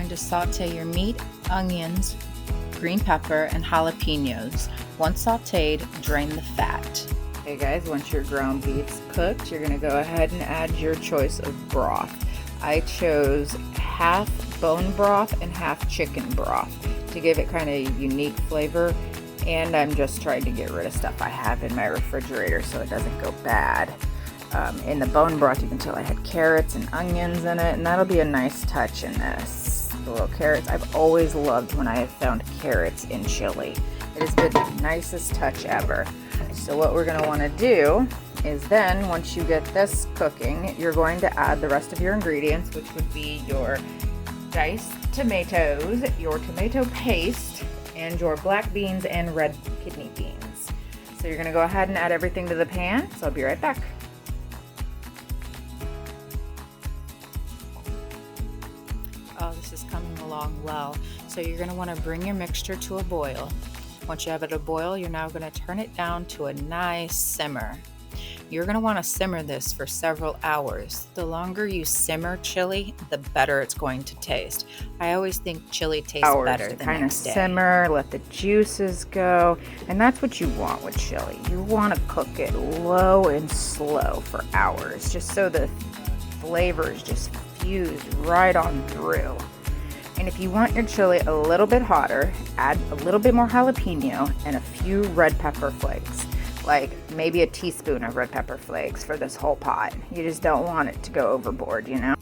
going to saute your meat, onions, green pepper, and jalapenos. Once sauteed, drain the fat. Okay guys, once your ground beef's cooked, you're gonna go ahead and add your choice of broth. I chose half bone broth and half chicken broth to give it kind of unique flavor, and I'm just trying to get rid of stuff I have in my refrigerator so it doesn't go bad. In the bone broth, you can tell I had carrots and onions in it, and that'll be a nice touch in this. The little carrots, I've always loved when I have found carrots in chili. It has been the nicest touch ever. So what we're going to want to do is then, once you get this cooking, you're going to add the rest of your ingredients, which would be your diced tomatoes, your tomato paste, and your black beans and red kidney beans. So you're going to go ahead and add everything to the pan, so I'll be right back. Oh, this is coming along well. So you're going to want to bring your mixture to a boil. Once you have it at a boil, you're now going to turn it down to a nice simmer. You're going to want to simmer this for several hours. The longer you simmer chili, the better it's going to taste. I always think chili tastes better the next day. Simmer, let the juices go, and that's what you want with chili. You want to cook it low and slow for hours, just so the flavors just fuse right on through. And if you want your chili a little bit hotter, add a little bit more jalapeno and a few red pepper flakes, like maybe a teaspoon of red pepper flakes for this whole pot. You just don't want it to go overboard, you know?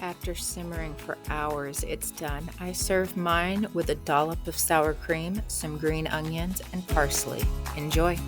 After simmering for hours, it's done. I serve mine with a dollop of sour cream, some green onions, and parsley. Enjoy!